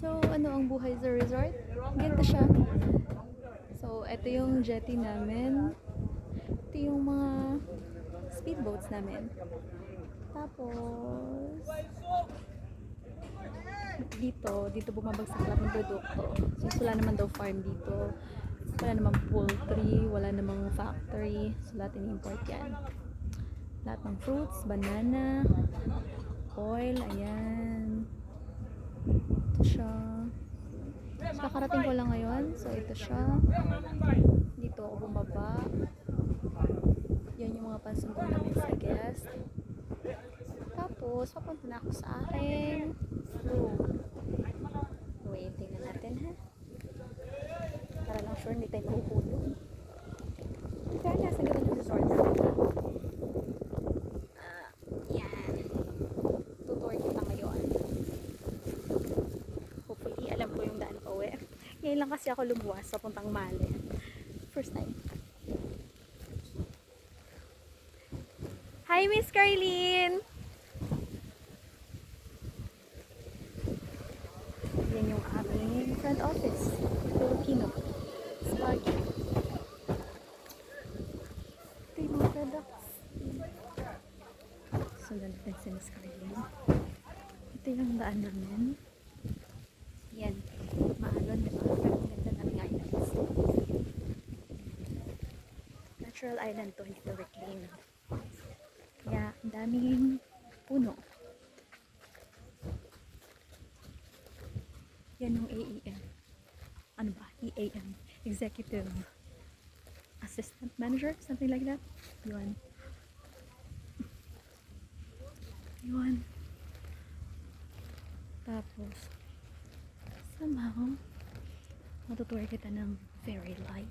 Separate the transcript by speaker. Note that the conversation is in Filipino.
Speaker 1: So, ano ang buhay sa resort? Ganito siya. So, ito yung jetty namin. Ito yung mga speedboats namin. Tapos, dito bumabagsak lahat ng produkto. Since wala naman daw farm dito, wala namang poultry, wala namang factory. So, lahat ini-import yan. Lahat ng fruits, banana, oil, ayan. Ito siya. So, kakarating ko lang ngayon. So, ito siya. Dito ako bumaba. Yan yung mga pansundo namin sa guest. Tapos, papunta na ako sa aking room. Wait, tingnan natin ha. Para lang sure hindi tayo mahuhulog. Kaya nasa ganda ng resort namin. Yan. Tutour kita ngayon. Hopefully, alam ko yung daan pa uwi. Ngayon lang kasi ako lumuwas sa puntang Mali. First time. Hi, Miss Carlene! Yan yung aming front office. Filipino. Sparky. Ito yung mga products. Sundan natin si Miss Carlene. Ito yung daan namin. Yan. Maalon, diba? Pero ang ganda ng islands. Natural island to, hindi to reclaim. Kaya, ang daming puno. Yan yung AEM. Ano ba? EAM. Executive Assistant Manager? Something like that. Yun. Yun. Tapos, somehow, matutuwa kita ng fairy light.